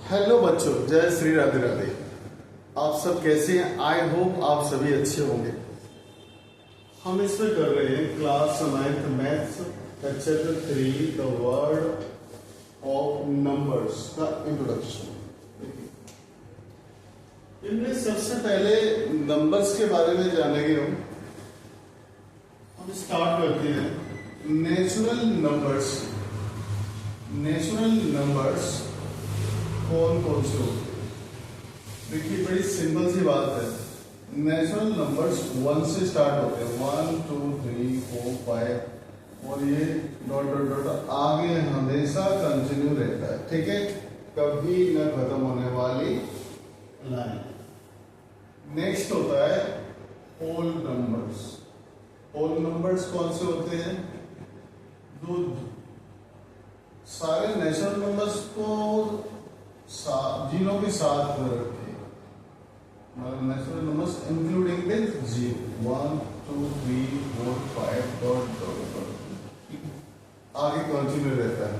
Hello बच्चों, जय श्री राधे राधे। आप सब कैसे हैं? आई होप आप सभी अच्छे होंगे। हम इसमें कर रहे हैं class 9th maths chapter 3 the word of numbers का इंट्रोडक्शन। इनमें सबसे पहले नंबर्स के बारे में जानेंगे हम स्टार्ट करते हैं नेचुरल नंबर्स। नेचुरल नंबर्स कौन कौन से होते हैं? देखिए, बड़ी सिंपल सी बात है। नेचुरल नंबर्स 1 से स्टार्ट होते हैं, 1 2 3 4 5 और ये डॉट डॉट डॉट आगे हमेशा कंटिन्यू रहता है। ठीक है, कभी न खत्म होने वाली लाइन। नेक्स्ट होता है होल नंबर्स। होल नंबर्स कौन से होते हैं? जो सारे नेचुरल नंबर्स को जीरो के साथ रखे, मतलब natural numbers including this zero, 1 2 3 4 5 dot dot dot आगे कंटिन्यू रहता है।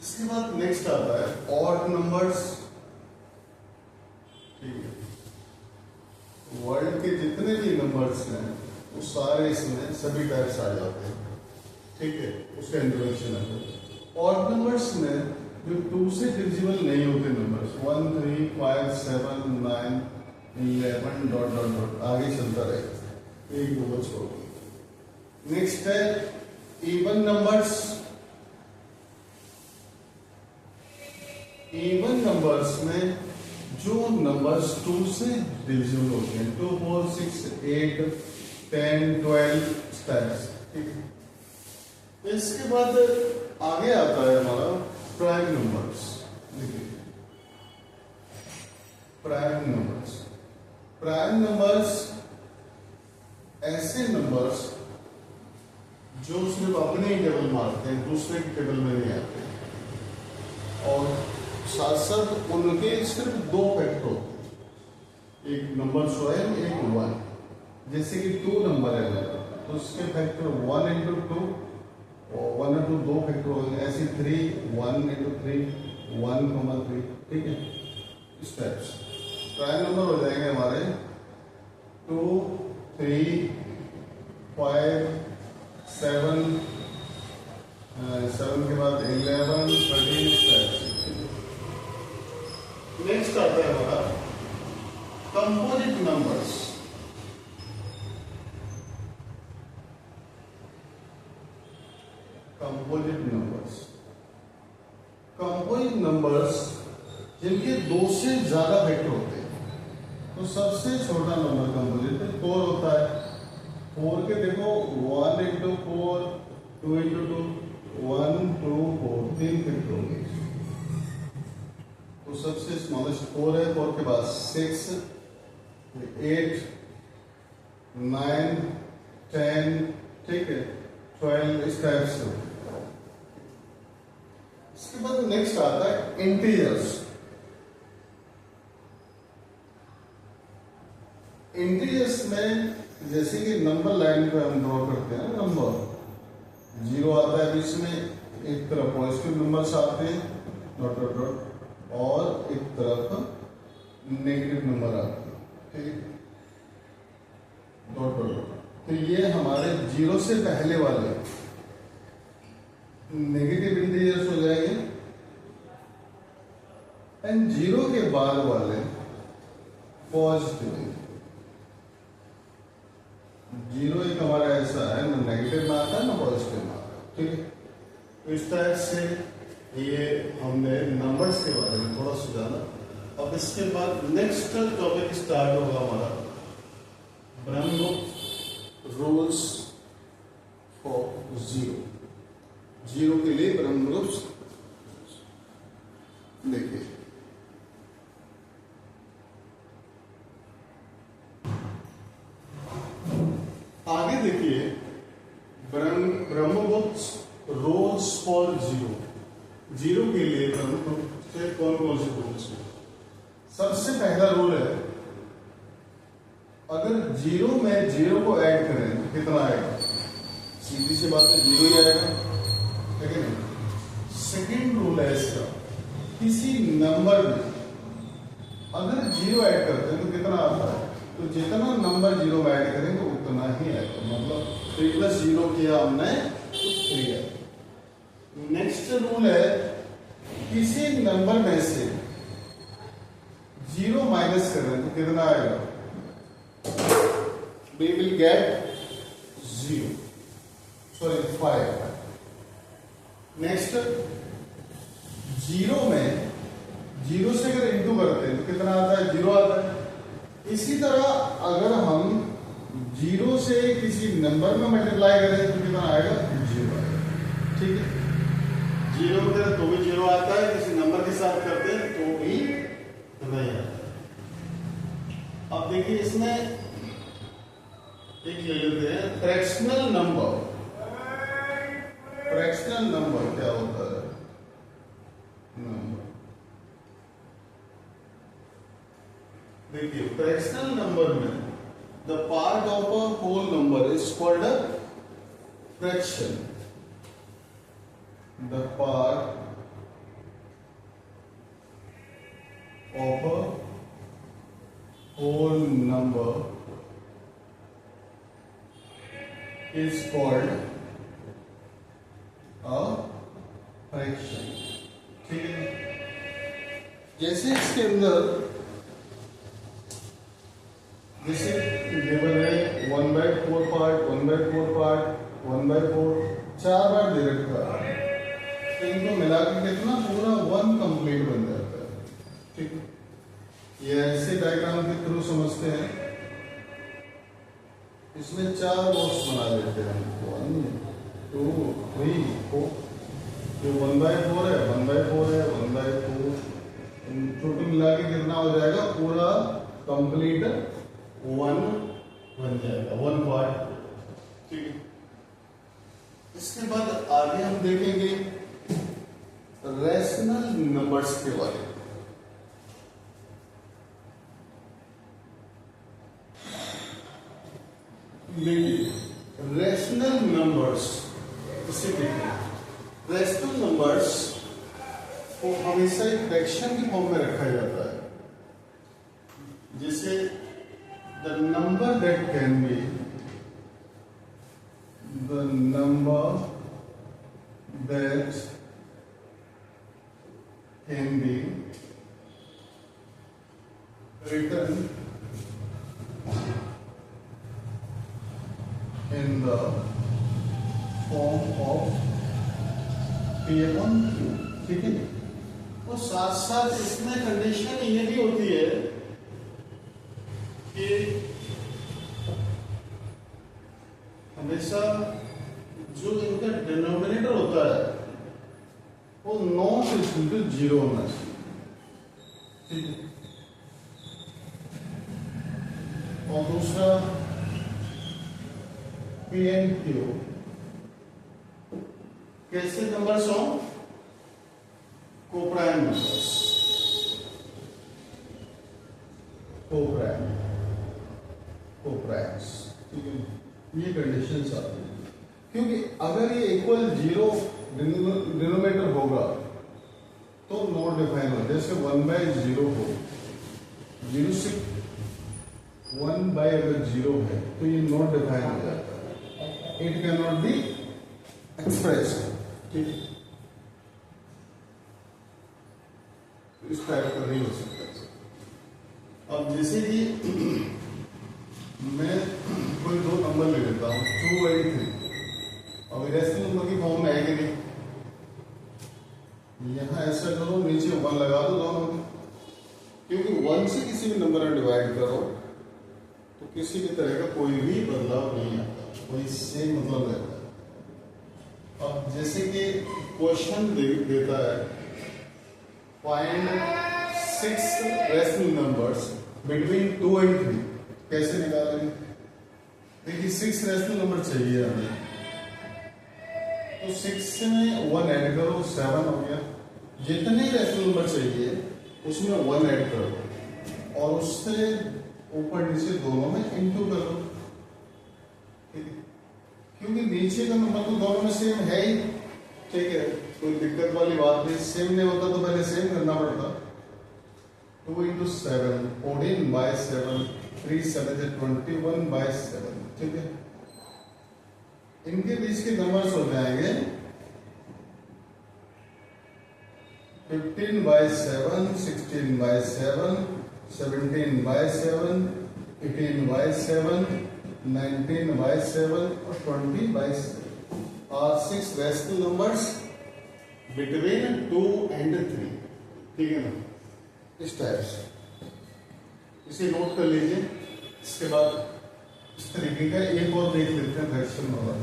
इसके बाद नेक्स्ट आता है ऑड नंबर्स। ठीक है, वर्ल्ड के जितने भी नंबर्स हैं वो सारे इसमें सभी टाइप्स आ जाते हैं। ठीक है, उसका इंट्रोडक्शन है। ऑड नंबर्स में जो 2 से डिविजिबल नहीं होते नंबर्स, 1 3 5 7 9 11 डॉट डॉट डॉट आगे चलता रहेगा, एक नंबर छोड़। नेक्स्ट है इवन नंबर्स। इवन नंबर्स में जो नंबर्स 2 से डिविजिबल होते हैं, 2 4 6 8 10 12 स्टेप्स। ठीक है, इसके बाद आगे आता है हमारा प्राइम नंबर्स। देखिए, प्राइम नंबर्स। प्राइम नंबर्स ऐसे नंबर्स जो सिर्फ अपने ही टेबल मारते हैं, दूसरे के टेबल में नहीं आते, और साथ साथ उनके सिर्फ 2 फैक्टर होते हैं, एक नंबर स्वयं, एक 1। जैसे कि 2 नंबर है तो उसके फैक्टर 1 इंटू 2 और 1 इंटू 2 फैक्टर हो गए। ऐसे 3 1 इंटू 3 1 3। ठीक है, स्टेप्स प्राइम नंबर हो जाएंगे हमारे 2 3 5 7 7 के बाद 11 13 स्टेप्स। नेक्स्ट आता है हमारा composite numbers. Composite numbers. Composite numbers जिनके 2 से ज्यादा फैक्टर होते हैं, तो सबसे छोटा नंबर कंपोजिट में 4 होता है। 4 के देखो 1 इंटू 4 2 इंटू 2 1 2 4 3 फैक्टर होंगे। तो सबसे स्मॉलेस्ट 4 है। 4 के बाद 6 8 9 10। ठीक है, 12 इस टाइप से। इसके बाद नेक्स्ट आता है इंटीजर्स। इंटीजर्स में जैसे कि नंबर लाइन पे हम ड्रॉ करते हैं, नंबर 0 आता है बीच में, एक तरफ पॉजिटिव नंबर्स आते हैं डॉट डॉट डॉट, और एक तरफ नेगेटिव नंबर आते हैं। ठीक, डॉट डॉट डॉट। तो ये हमारे 0 से पहले वाले नेगेटिव इंटीजर्स हो जाएंगे, एंड 0 के बाद वाले पॉजिटिव। 0 एक हमारा ऐसा है, ना नेगेटिव में आता है ना पॉजिटिव में आता है। ठीक है, तो इस टाइप से ये हमने नंबर्स के बारे में थोड़ा सा जाना। अब इसके बाद नेक्स्ट टॉपिक स्टार्ट होगा हमारा ब्रह्मगुप्त रूल्स फॉर 0 के लिए ब्रह्मगुप्त। देखिए, आगे देखिए ब्रह्मगुप्त रूल्स फॉर 0 के लिए ब्रह्मगुप्त से कौन कौन से रूल्स हैं? सबसे पहला रूल है, अगर 0 में 0 को ऐड करें तो कितना आएगा? सीधी सी बात है, 0 ही आएगा। ठीक है नहीं? सेकेंड रूल है इसका, किसी नंबर में अगर जीरो ऐड करते हैं तो कितना आता है, तो जितना नंबर जीरो में ऐड करेंगे तो उतना ही आएगा, मतलब 3 + 0 किया हमने तो 3 है। नेक्स्ट रूल है, किसी नंबर में से जीरो माइनस करें तो कितना आएगा, we will get 0, sorry 5। Next, zero में जीरो से अगर इंटू करते हैं तो कितना आता है, 0 आता है। इसी तरह अगर हम जीरो से किसी नंबर में मल्टीप्लाई करें तो कितना आएगा, 0 आएगा। ठीक है, जीरो करें तो भी 0 आता है, किसी नंबर के साथ करते हैं तो भी नहीं आता। अब देखिए इसमें एक ले लेते हैं फ्रैक्शनल नंबर। फ्रैक्शनल नंबर क्या होता है, नंबर देखिए फ्रैक्शनल नंबर में the part of a whole number is called a fraction. The part of a whole number is called a fraction। ठीक है, जैसे इसके अंदर जैसे गिवन है 1/4 पार्ट, 1/4 पार्ट, 1/4 4 बार दे रखा है, तो इनको मिला के कितना पूरा 1 कंप्लीट बन जाता है। ठीक है, ये ऐसे डायग्राम के थ्रू समझते हैं, इसमें 4 बॉक्स बना देते हैं, 1 2 3 4, जो 1/4 है 1/4 है 1/4, छोटे मिला के कितना हो जाएगा, पूरा कंप्लीट 1 बन जाएगा, 1 पार्ट। ठीक है, इसके बाद आगे हम देखेंगे रैशनल नंबर्स के बारे में। रैशनल नंबर्स, इसे देखिए, रैशनल नंबर्स को हमेशा एक फ्रैक्शन की फॉर्म में रखा जाता है, जैसे the number that can be, the number that can be written in the form of P1Q। ठीक है, और साथ साथ इसमें कंडीशन ये भी होती है कि हमेशा जो इनका डिनोमिनेटर होता है वो नॉट इक्वल टू 0 होना चाहिए। ठीक है, और दूसरा P and Q कैसे नंबर्स हो, कोप्राइम नंबर्स, कोप्राइम्स। ठीक है, ये कंडीशंस आती हैं, क्योंकि अगर ये इक्वल 0 डिनोमिनेटर होगा तो नॉट डिफाइन हो, जैसे 1/0 हो, 0 से 1 अगर 0 है तो ये नॉट डिफाइन हो जाता है, it can not be expressed. ठीक, इस टाइप का नहीं हो सकता। अब जैसे कि मैं कोई 2 नंबर ले लेता हूं 2 और 3, अब रैशनल नंबर की फॉर्म में आएगी नहीं, यहां ऐसा करो, नीचे 1 लगा दो दोनों में, क्योंकि 1 से किसी भी नंबर में डिवाइड करो तो किसी भी तरह का कोई भी बदलाव नहीं आता, कोई सेम मतलब रहता है। अब जैसे कि क्वेश्चन देता है find 6 rational numbers between 2 and 3, कैसे निकालेंगे। देखिए 6 रैशनल नंबर चाहिए हमें, तो 6 में 1 ऐड करो, 7 हो गया। जितने रैशनल नंबर चाहिए उसमें 1 ऐड करो और उससे ऊपर नीचे दोनों में इंटू करो, क्योंकि नीचे का नंबर तो दोनों में सेम है ही। ठीक है, कोई दिक्कत वाली बात नहीं, सेम नहीं होता तो पहले सेम करना पड़ता। 2 into 7 14 by 7 3 7 से 21 by 7, ठीक है। इनके बीच के नंबर्स हो जाएंगे 15 by 7 16 by 7 17 by 7 18 by 7 19 by 7 और 20 by 7 are 6 rational numbers between 2 and 3, ठीक है ना। इस टाइप से इसे नोट कर लीजिए। इसके बाद इस तरीके का एक और देख लेते हैं फ्रैक्शन वाला।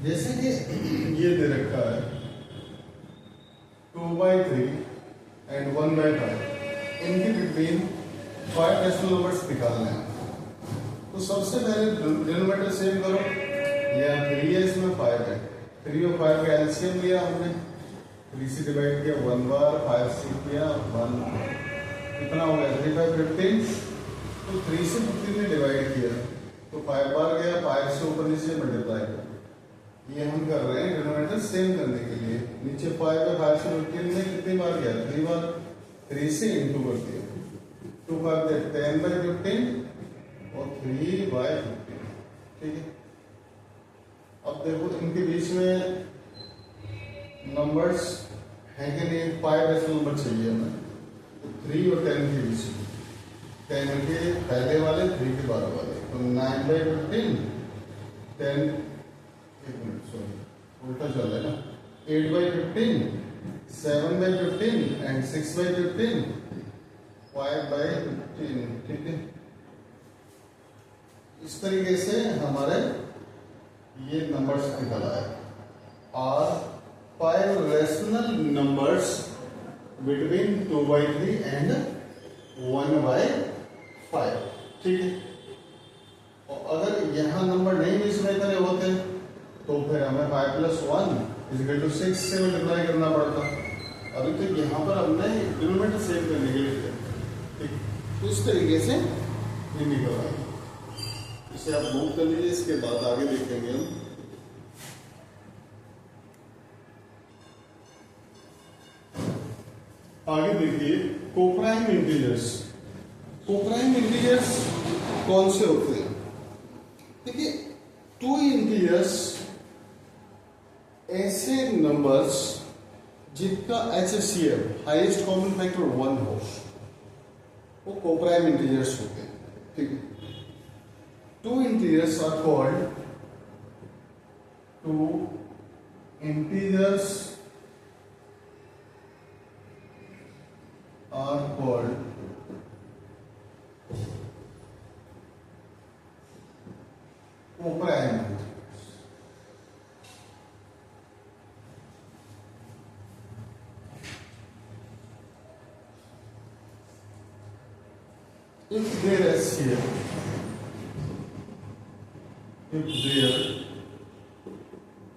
जैसे कि ये दे रखा है 2/3 and 1/5, इनके बिटवीन 5 रेशनल नंबर्स निकालने हैं। तो सबसे पहले डिनोमिनेटर सेम करो, या 3 है इसमें 5 है, 3 और 5 का एलसीएम लिया हमने, 3 से डिवाइड किया 1 बार, 5 से किया 1, कितना हो गया 3 5 15। तो 3 से 15 ने डिवाइड किया तो 5 बार गया, 5 से ऊपर नीचे मल्टीप्लाई किया। ये हम कर रहे हैं डिनोमिनेटर सेम करने के लिए। नीचे 5 पे 5 से 15 में कितनी बार गया 3 बार, 3 से इंटू कर दिया, 2 5 10/15 और 3/15, ठीक है। अब देखो इनके बीच में नंबर्स है कि नहीं, 5 ऐसे नंबर चाहिए हमें, तो 3 और 10 के बीच में, 10 के पहले वाले 3 के बाद वाले, तो 9/15 10, एक मिनट सॉरी उल्टा चल रहा है ना, 8/15 7/15 एंड 6/15 5/15, ठीक है। इस तरीके से हमारे ये नंबर्स निकल आए। और 5 रेशनल नंबर्स बिटवीन 2/3 एंड 1/5, ठीक है। और अगर यहाँ नंबर नहीं बीच में इतने होते तो फिर हमें 5 + 1 = 6 से मल्टीप्लाई करना पड़ता। अभी तो यहाँ पर हमने डिनोमिनेटर सेव करने के लिए, ठीक, तो इस तरीके से ये निकल आएगा। इसे आप नोट कर लीजिए, इसके बाद आगे देखेंगे हम। आगे देखिए कोप्राइम इंटीजर्स। कोप्राइम इंटीजर्स कौन से होते हैं? देखिए 2 इंटीजर्स ऐसे नंबर्स जिनका HCF हाईएस्ट कॉमन फैक्टर 1 हो, वो कोप्राइम इंटीजर्स होते हैं, ठीक है। 2 integers are called 2 integers are called coprime integers. If their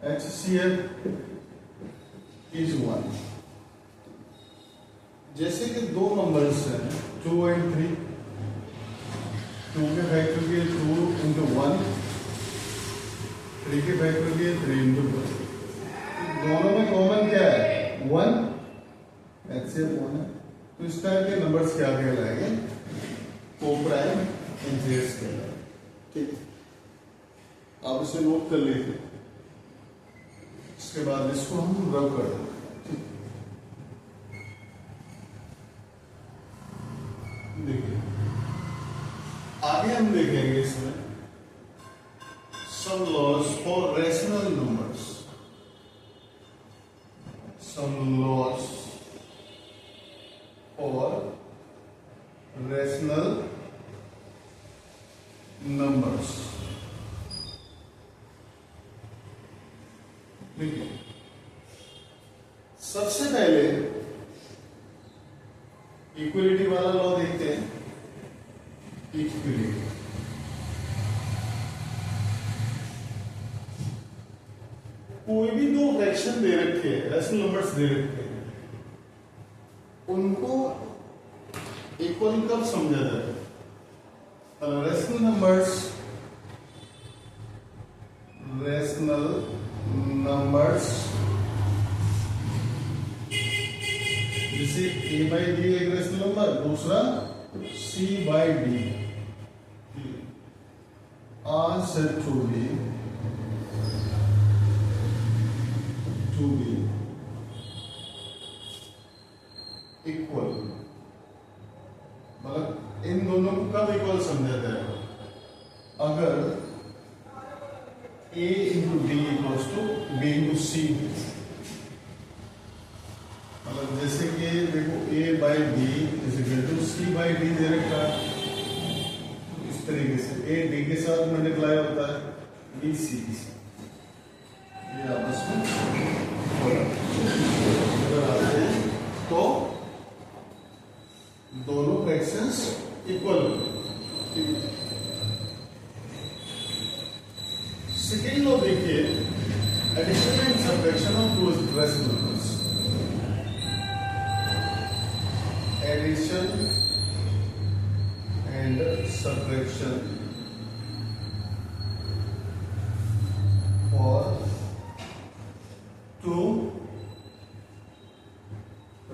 HCF is 1, जैसे कि 2 नंबर्स हैं 2 and 3, 2 के फैक्टर के 2 into 1, 3 के फैक्टर के 3 into 1, दोनों में कॉमन क्या है 1, HCF 1 है। तो इस टाइप के नंबर्स क्या कहलाएंगे? कोप्राइम इंटीजर्स कहलाएंगे, ठीक है। आप इसे नोट कर लीजिए, इसके बाद इसको हम रब कर देंगे। देखिए आगे हम देखेंगे इसमें some laws for rational numbers, some laws for rational numbers. देखिए सबसे पहले इक्वलिटी वाला लॉ देखते हैं। इक्वलिटी, कोई भी 2 फ्रैक्शन दे रखे हैं, रेशनल नंबर्स दे रखे हैं, उनको इक्वल कब समझा जाए? रेशनल नंबर्स रेशनल नंबर्स, जैसे a बाई डी एक रेशनल नंबर, दूसरा c by d are said to be equal. मतलब इन दोनों को कब इक्वल समझा जाएगा? अगर a into D equals to B into C. मतलब जैसे कि देखो a by D is equal to C by D दे रखा है, इस तरीके से a d के साथ मल्टीप्लाई होता है b c के साथ, ये आपस में अगर आते हैं तो दोनों फ्रैक्शंस इक्वल होंगे। सेकेंड लॉ देखिए, addition and subtraction of two rational numbers. Addition and subtraction for two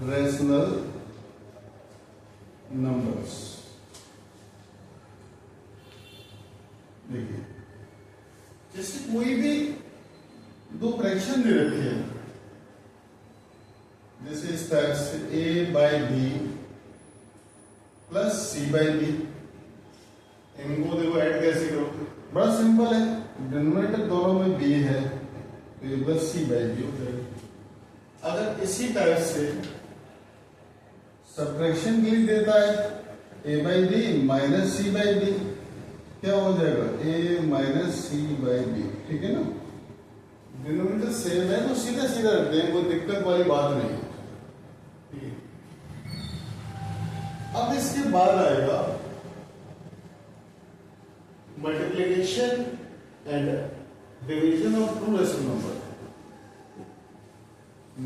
rational numbers. देखिए, जैसे कोई भी दो फ्रैक्शन दे रखे हैं, जैसे इस टाइप से a by b plus c by b, इनको देखो ऐड कैसे करो? बड़ा सिंपल है, डिनोमिनेटर दोनों में b है तो ये प्लस सी बाई बी हो जाएगा। अगर इसी टाइप से सब्ट्रैक्शन के लिए देता है a by b minus c by b, क्या हो जाएगा? a minus c by b, ठीक है ना? डिनोमिनेटर सेम है तो सीधा सीधा रख दें, कोई दिक्कत वाली बात नहीं। ठीक है, अब इसके बाद आएगा multiplication and division of two rational number.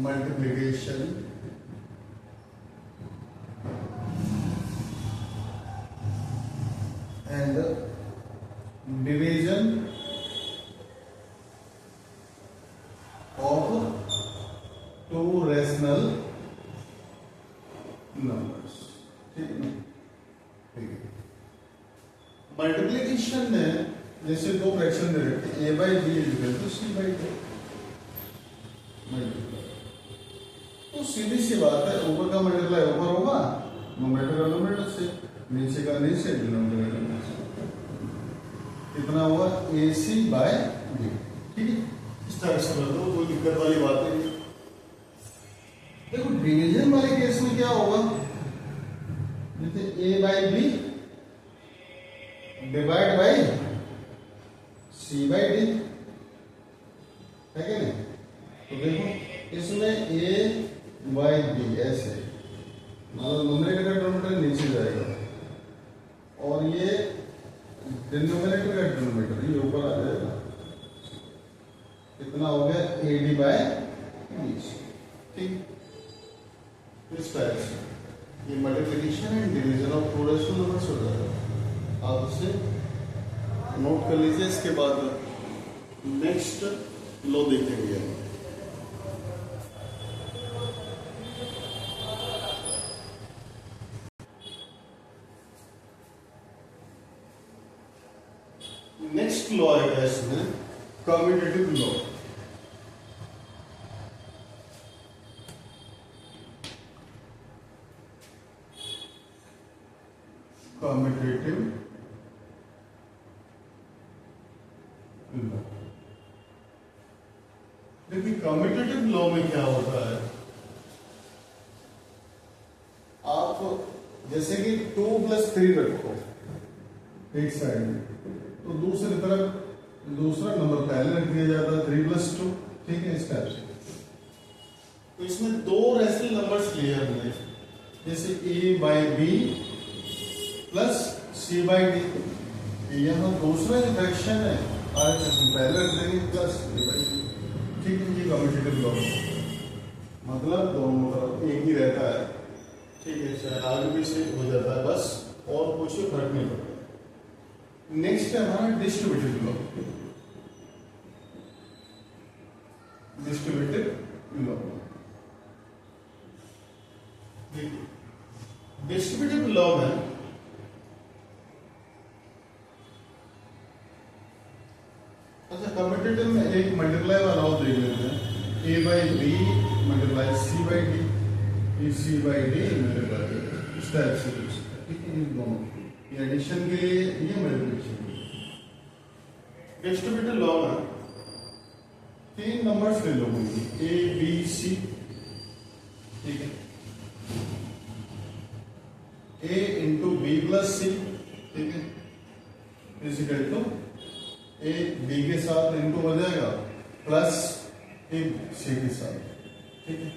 Multiplication and division of two rational numbers। ठीक है, ठीक है। मल्टीप्लिकेशन में जैसे दो फ्रैक्शन दे रखे a by b equal to C by d, तो सीधी सी बात है, ऊपर का मल्टीप्लाई ऊपर होगा नोमेटर का नोमेटर से, नीचे का नीचे, डिनोमिनेटर का नीचे। कितना हुआ? AC by B। ठीक है, इस तरह से बता दो, कोई दिक्कत वाली बात नहीं। देखो डिवीजन वाले केस में क्या होगा? जैसे A by B divide by C by D, है क्या नहीं? तो देखो इसमें A बाई B ऐसे, मतलब नोमिनेटर का डिनोमिनेटर नीचे जाएगा और ये डिनोमिनेटर का डिनोमिनेटर ये ऊपर आ जाएगा। कितना हो गया? AD by BC। ठीक, इस टाइप से ये multiplication and division of two rational numbers हो जाएगा। आप इसे नोट कर लीजिए। इसके बाद नेक्स्ट लॉ देखेंगे। नेक्स्ट लॉ आएगा इसमें कम्यूटेटिव लॉ। कम्यूटेटिव लॉ, देखिए कम्यूटेटिव लॉ में क्या होता है? आप जैसे कि 2 + 3 रखो एक साइड में, तो दूसरी तरफ दूसरा नंबर पहले रख दिया जाता है 3 + 2। ठीक है, इस टाइप से। तो इसमें दो रेशनल नंबर्स लिए हमने, जैसे a by b plus c by d. यहाँ दूसरा जो फ्रैक्शन है पहले रख देंगे प्लस a बाई डी। ठीक है, ये कम्यूटेटिव लॉ मतलब दोनों तरफ एक ही रहता है। ठीक है, चाहे आगे भी से हो जाता है, बस और कुछ फर्क नहीं पड़ता। नेक्स्ट है हमारा डिस्ट्रीब्यूटिव लॉ। डिस्ट्रीब्यूटिव लॉग है, अच्छा कम्यूटेटिव में एक मल्टीप्लाई वाला और देख लेते हैं, A by B multiply C by D, C by D multiply, इस टाइप से पूछ सकते हैं, ठीक है। इन दोनों ये एडिशन के लिए, ये मल्टीप्लिकेशन के लिए। डिस्ट्रीब्यूटिव लॉग है, तीन नंबर्स ले लो कोई, ए बी सी, ठीक है, ए इंटू बी प्लस सी, ठीक है, इजिकल टू ए बी के साथ इनटू हो जाएगा प्लस ए सी के साथ, ठीक है।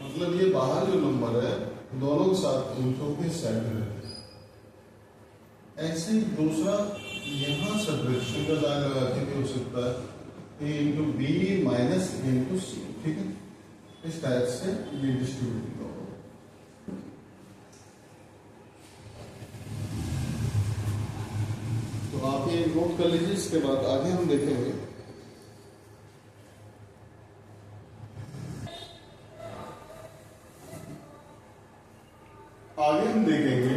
मतलब ये बाहर जो नंबर है दोनों के साथ इनटू के साइड में, ऐसे ही दूसरा यहां सब्ट्रैक्शन का दायरा लगा के भी हो सकता है, ए इंटू बी माइनस ए इंटू सी, ठीक है। इस टाइप से ये डिस्ट्रीब्यूट होगा। तो आप ये नोट कर लीजिए, इसके बाद आगे हम देखेंगे। आगे हम देखेंगे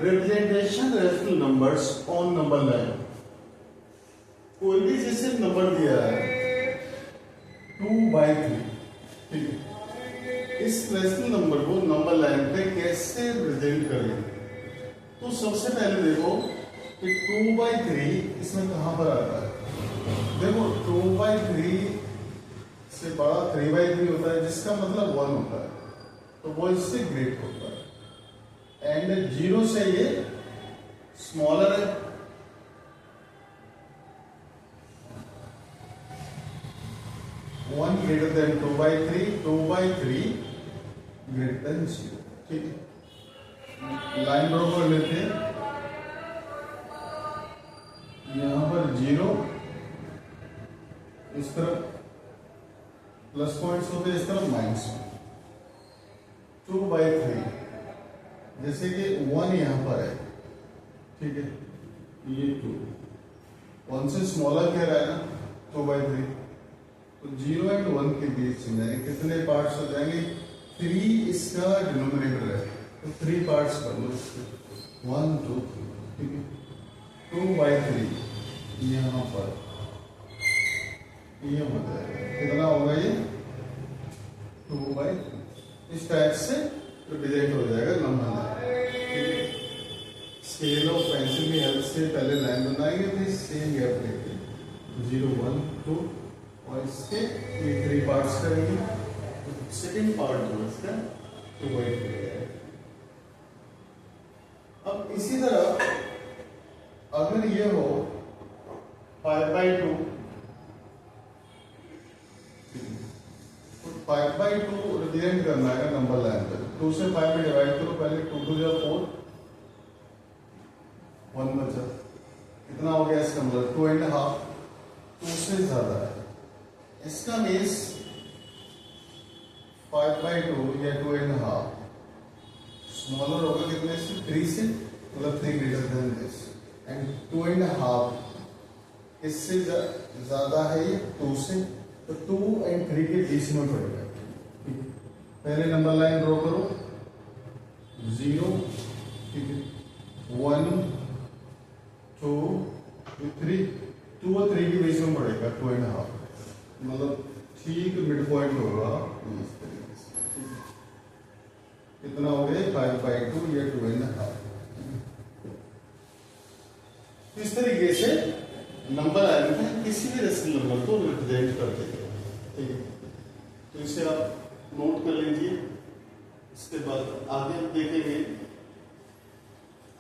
representation rational numbers on number line. कोई भी जैसे नंबर दिया है 2/3, ठीक है, इस रैशनल नंबर को नंबर लाइन पे कैसे रिप्रेजेंट करें। तो सबसे पहले देखो कि 2/3 इसमें कहां पर आता है। देखो 2/3 से बड़ा 3/3 होता है, जिसका मतलब 1 होता है, तो वो इससे ग्रेट होता है। एंड 0 से ये स्मॉलर है, 1 ग्रेटर देन 2/3, 2/3 ग्रेटर देन 0, ठीक है। लाइन ड्रॉ कर लेते हैं, यहां पर 0, इस तरफ प्लस पॉइंट्स होते हैं, इस तरफ माइनस। 2/3 जैसे कि 1 यहां पर है, ठीक है, ये 2 1 से स्मॉलर कह रहा है ना 2/3, तो 0 एंड 1 के बीच में कितने पार्ट्स हो जाएंगे, 3 इसका डिनोमिनेटर है, तो 3 पार्ट्स कर लो इसके, 1 2 3, ठीक है। 2/3 यहाँ पर ये हो जाएगा, कितना होगा ये 2/3। इस टाइप से रिप्रेजेंट हो जाएगा नंबर, ठीक है। स्केल ऑफ पेंसिल की हेल्प से पहले लाइन बनाएंगे, फिर सेम गैप लेके 0 1 2 और इसके ये 3 पार्ट्स करेंगे, तो सेकेंड पार्ट जो इसका 2/3। अब इसी तरह अगर ये हो 5/2, तो 5/2 रिप्रेजेंट करना है नंबर लाइन पे। 2 से 5 में डिवाइड करो, पहले 2 2 जा 4, 1 बचा, कितना हो गया इसका मतलब 2.5, 2 से ज्यादा है। इसका मीन्स 5/2 या 2.5 स्मॉलर होगा कितने से, 3 से, मतलब 3 ग्रेटर देन दिस, एंड 2.5 इससे ज्यादा है ये 2 से, तो 2 एंड 3 के बीच में पड़ेगा, ठीक है। पहले नंबर लाइन ड्रॉ करो, 0, ठीक है, 1 2 3, 2 और 3 के बीच में पड़ेगा 2.5, मतलब ठीक मिड पॉइंट होगा इस तरीके से, ठीक है। कितना हो गया 5/2 या 2.5। इस तरीके से नंबर लाइन में किसी भी रेशनल नंबर को रिप्रेजेंट करते हैं, ठीक है। तो इसे आप नोट कर लीजिए। इसके बाद आगे हम देखेंगे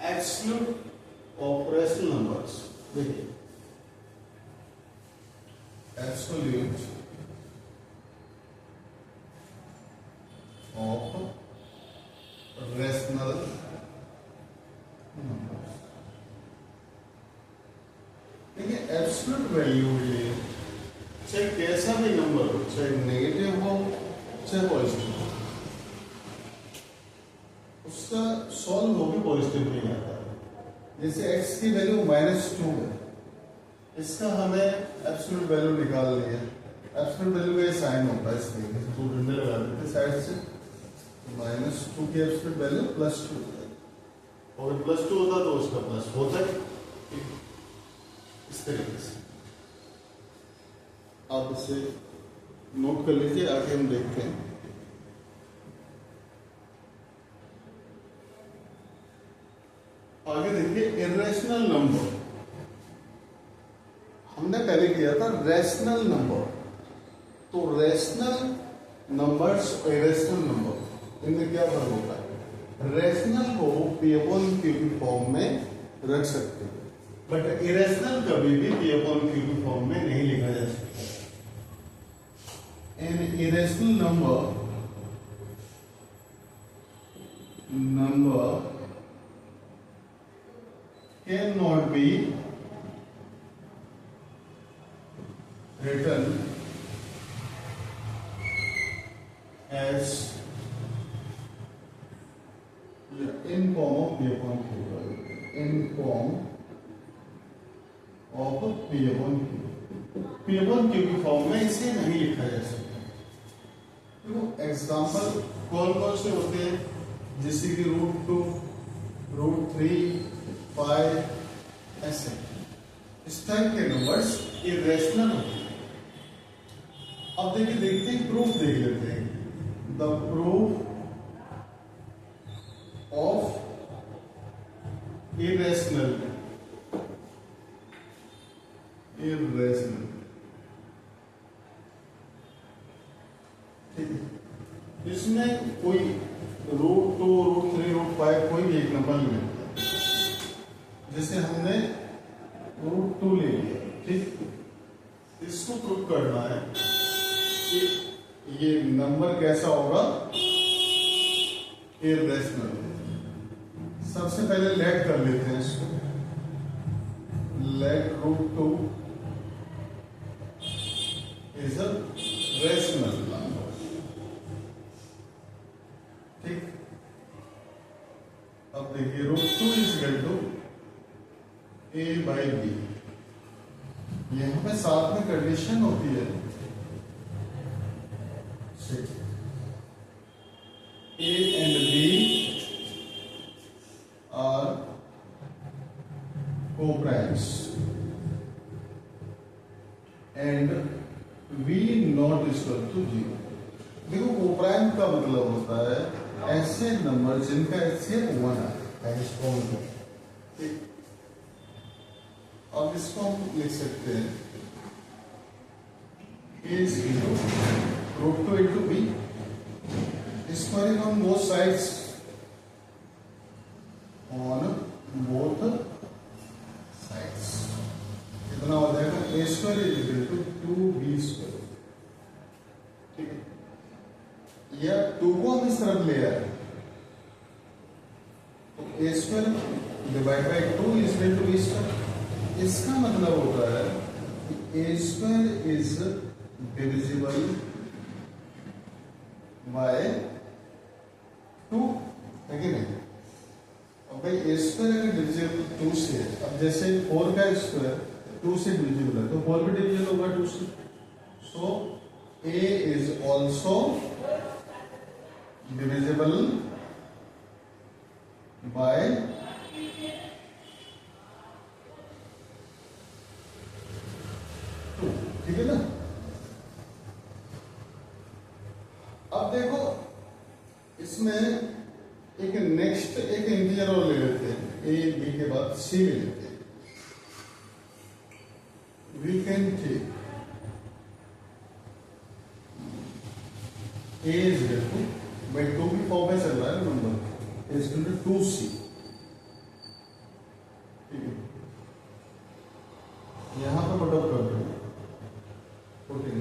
एब्सोल्यूट ऑफ रेशनल नंबर्स। देखिए एब्सोल्यूट ऑफ रेशनल नंबर्स, देखिए एब्सोल्यूट वैल्यू के लिए चाहे कैसा भी नंबर हो, चाहे नेगेटिव हो चाहे पॉजिटिव हो, उसका सॉल्व होकर पॉजिटिव नहीं आता है। जैसे x की वैल्यू -2 है, इसका हमें एब्सोल्यूट वैल्यू निकालनी है। एब्सोल्यूट वैल्यू का साइन होता है, इस तरीके से 2 डंडे लगा देते साइड से, -2 की एब्सोल्यूट वैल्यू +2 होता है, और +2 होता तो उसका प्लस होता है। इस तरीके से आप इसे नोट कर लीजिए, आगे हम देखते हैं। आगे देखिए इरेशनल नंबर, हमने पहले किया था रैशनल नंबर। तो रैशनल नंबर्स और इरेशनल नंबर इनमें क्या फर्क होता है? रैशनल को P/Q की फॉर्म में रख सकते हैं, बट इरेशनल कभी भी P/Q की फॉर्म में नहीं लिखा जा सकता। An irrational number cannot be written as in form of P/Q. In form of P/Q. P/Q की फॉर्म में इसे नहीं लिखा जा सकता। देखो एग्जाम्पल कौन कौन से होते हैं, जैसे कि √2, √3, 5 ऐसे इस टाइप के नंबर्स इरेशनल होते हैं। अब देखते हैं प्रूफ देख लेते हैं। द प्रूफ ऑफ इरेशनल ठीक है, इसमें कोई √2, √3, √5 कोई भी एक नंबर ले लेते हैं। जैसे हमने √2 ले लिया, ठीक, इसको प्रूफ करना है कि ये नंबर कैसा होगा, इरेशनल। सबसे पहले लेट कर लेते हैं इसको, let √2 is a rational number, ठीक। अब देखिए √2 इज इक्वल टू A/B। यहां पे साथ में कंडीशन होती है, A and B are co-primes and V not equal to 0। देखो को-प्राइम का मतलब होता है ऐसे नंबर जिनका HCF 1 है, ठीक। अब इसको हम लिख सकते हैं A is equal to √2 into B, squaring on both sides, on both sides कितना हो जाएगा, A square is equal to 2B square, ठीक है। या 2 को हम इस तरफ ले आए तो A square divide by 2 is equal to B square। इसका मतलब होता है कि A square is divisible by 2, है कि नहीं। अब भाई A square अगर डिविजिबल 2 से है, अब जैसे 4 का स्क्वायर 2 से डिविजिबल है तो 4 भी डिविजिबल होगा 2 से। सो A is also divisible by 2, ठीक है ना। अब देखो इसमें एक नेक्स्ट एक इंटीजर और ले लेते हैं, A B के बाद C ले लेते हैं। We can take A is equal to, भाई 2 की फॉर्म में चल रहा है number, is equal to 2C, ठीक है। यहां पर पुट आउट कर देंगे, पुटिंग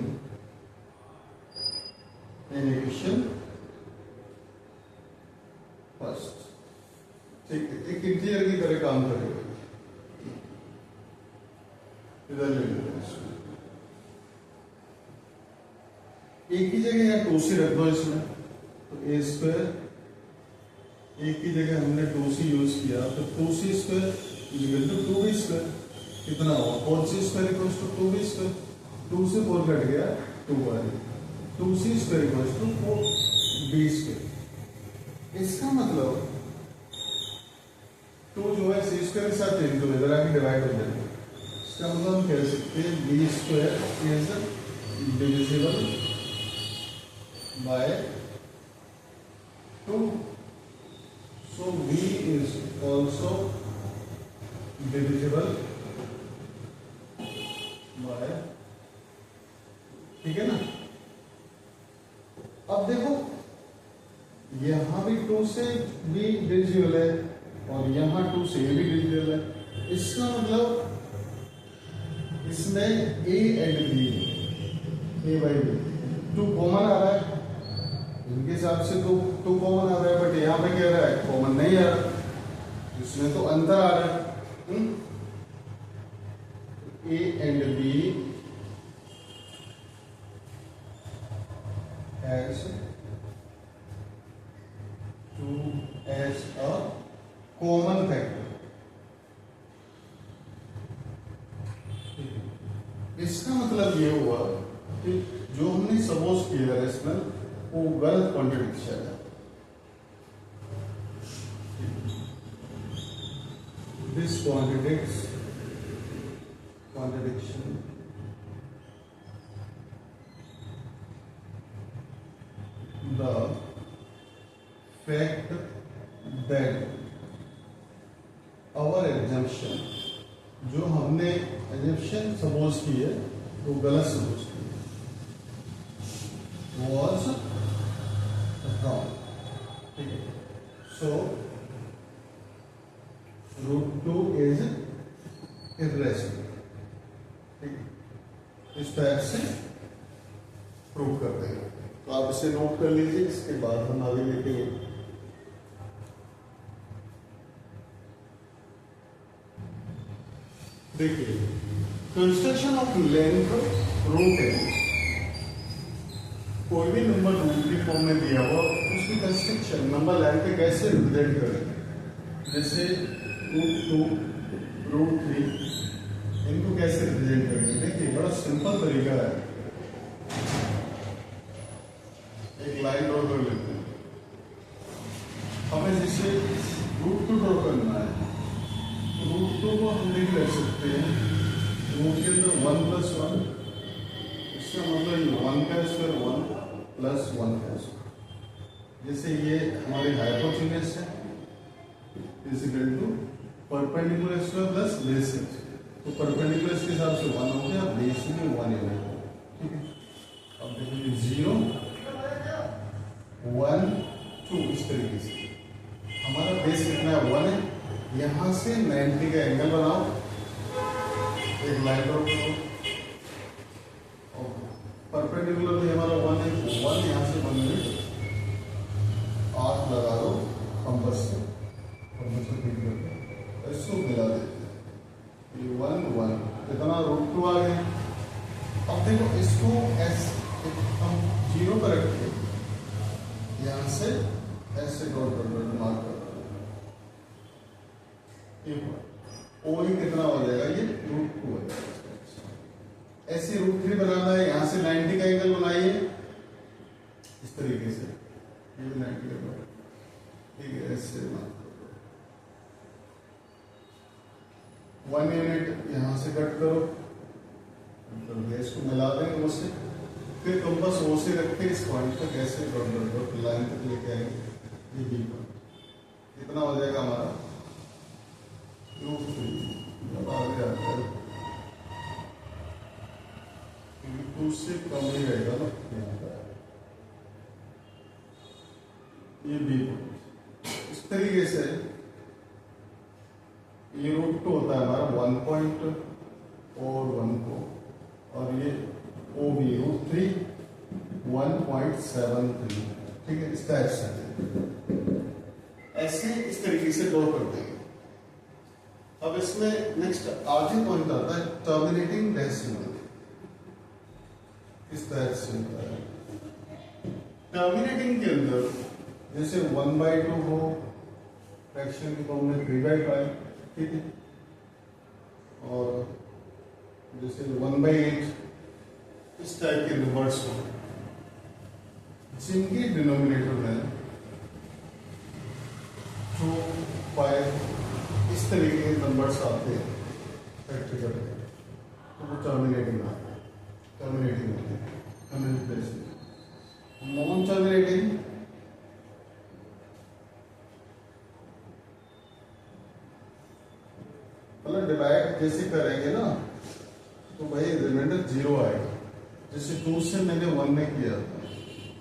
इन इक्वेशन फर्स्ट, ठीक है। एक इंटीजर की तरह काम करेगा, इधर ले लेते हैं इसको। एक ही जगह यहाँ 2C रख दो इसमें, तो A स्क्वायर, एक ही जगह हमने 2C यूज किया तो 2C square is equal to 2B square, कितना हुआ 4C square equals to 2B square, 2 से 4 कट गया 2 बार, 2C square equals to 4B square, इसका मतलब 2 जो है सी स्क्वायर के साथ चेंज हो इधर आके डिवाइड हो जाएगा। इसका मतलब हम कह सकते हैं b square is divisible by 2, so b is also divisible by, ठीक है ना। अब देखो यहां भी 2 से b डिविजिबल है और यहां 2 से a भी डिविजिबल है। इसका मतलब इसमें a and b, a by b 2 common आ रहा है, इनके हिसाब से तो 2 कॉमन आ रहा है, बट यहाँ पे क्या रहा है कॉमन नहीं आ रहा, इसमें तो अंतर आ रहा है। a and b as 2 as a common factor। इसका मतलब ये हुआ कि जो हमने सपोज किया है इसमें वो गलत कॉन्ट्रडिक्शन है। This contradiction the fact that our assumption, जो हमने assumption सपोज की है वो गलत सपोज की है, was wrong, ठीक है। So √2 is irrational, ठीक है। इस टाइप से प्रूव कर देंगे। तो आप इसे नोट कर लीजिए, इसके बाद हम आगे लिखेंगे। देखिए कंस्ट्रक्शन ऑफ लेंथ √n, कोई भी नंबर रूट की फॉर्म में दिया हुआ उसकी कंस्ट्रक्शन नंबर लाइन पे कैसे रिप्रेजेंट करेंगे, जैसे √2 √3 इनको कैसे रिप्रेजेंट करेंगे। देखिए बड़ा सिंपल तरीका है, एक लाइन ड्रॉ कर लेते हैं। हमें जैसे √2 ड्रॉ करना है, √2 को हम लिख सकते हैं रूट के अंदर 1 + 1, इसका मतलब 1 का स्क्वायर 1 + 1 का स्क्वायर। जैसे ये हमारी हाइपोटेन्यूज है equal to perpendicular square plus base है, तो परपेंडिकुलर के हिसाब से 1 हो गया, बेस में 1 है, ठीक है। अब देखिए 0 1 2 इस तरीके से हमारा बेस कितना है 1 है। यहां से 90 का एंगल बनाओ, एक लाइन ड्रॉ करो, और परपेंडिकुलर भी हमारा 1 है, 1 यहां से 1 मिनट 8 लगा दो कंपास से, कंपास को ठीक करके इसको मिला देते हैं, ये 1 1 कितना √2 आ गया। अब देखो इसको हम 0 पर रख के यहां से ऐसे डॉट मार्क कर, ओ ही कितना हो जाएगा, ये √2 हो जाएगा। ऐसे √3 बनाना है, यहां से 90 का एंगल बनाइए इस तरीके से, ये भी 90 का, ठीक है। ऐसे 1 यूनिट यहां से कट करो, मतलब इसको मिला देंगे उससे, फिर कंपास ओ से रख के इस पॉइंट पर कैसे डॉट लाइन तक लेके आएंगे, ये बी पॉइंट कितना हो जाएगा हमारा √3। आगे आता है 2 से कम ही रहेगा ना, ये बी पॉइंट। इस तरीके से ये √2 होता है हमारा 1 पॉइंट और 1 को, और ये ओ बी √3 1.73, ठीक है। इस टाइप से ऐसे इस तरीके से ड्रॉ कर देंगे। अब इसमें नेक्स्ट आगे पॉइंट आता है टर्मिनेटिंग डेसिमल, इस तरह से होता है। टर्मिनेटिंग के अंदर जैसे 1/2 हो, फ्रैक्शन की फॉर्म में 3/5, ठीक है, और जैसे 1/8 इस टाइप के नंबर्स हो जिनके डिनोमिनेटर में 2, 5 इस तरीके के नंबर्स आते हैं फैक्टर करके, तो वो टर्मिनेटिंग आते हैं, टर्मिनेटिंग होते हैं, नॉन टर्मिनेटिंग मतलब डिवाइड जैसे करेंगे ना तो भाई रिमाइंडर 0 आएगा। जैसे 2 से मैंने 1 में किया था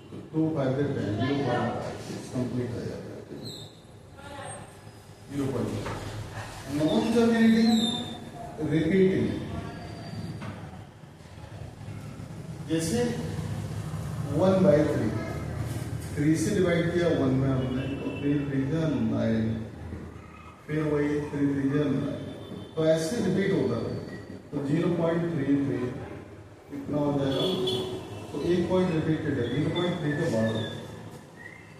तो 2 5 10 0 कंप्लीट आ जाएगा 0. नॉन टर्मिनेटिंग रिपीटिंग, जैसे 1/3 3 से डिवाइड किया 1 में हमने तो 3 3 9, फिर वही 3 3 9, तो ऐसे रिपीट होगा तो 0.33 इतना हो जाएगा, तो 1 पॉइंट रिपीटेड है 0.3 के बाद।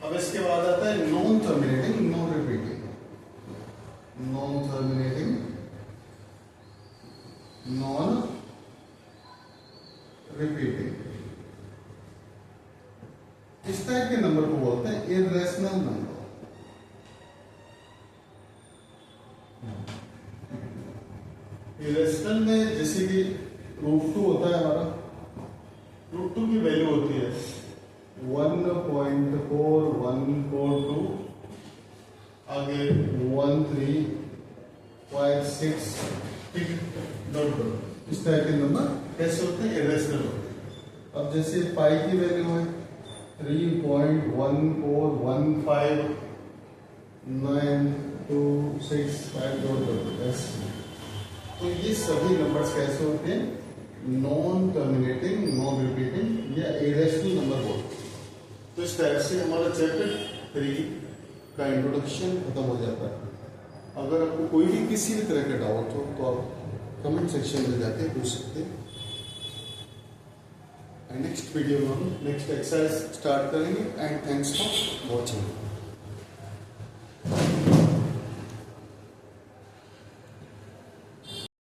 अब इसके बाद आता है non terminating non repeating, non terminating non repeating, इस टाइप के नंबर को बोलते हैं इर्रेशनल नंबर। इरेशनल में जैसे कि √2 होता है हमारा, √2 की वैल्यू होती है 1.4142, आगे 1356, ठीक, डॉट डॉट, इस तरह के नंबर कैसे होते हैं इरेशनल होते हैं। अब जैसे पाई की वैल्यू है 3.1415925 डॉट डॉट ऐसे, तो ये सभी नंबर्स कैसे होते हैं नॉन टर्मिनेटिंग नॉन रिपीटिंग या इरेशनल नंबर बोलते हैं। तो इस टाइप से हमारा चैप्टर 3 का इंट्रोडक्शन खत्म हो जाता है। अगर आपको कोई भी किसी भी तरह का डाउट हो तो आप कमेंट सेक्शन में जाके पूछ सकते हैं। नेक्स्ट वीडियो में हम नेक्स्ट एक्सरसाइज स्टार्ट करेंगे एंड थैंक्स फॉर वॉचिंग।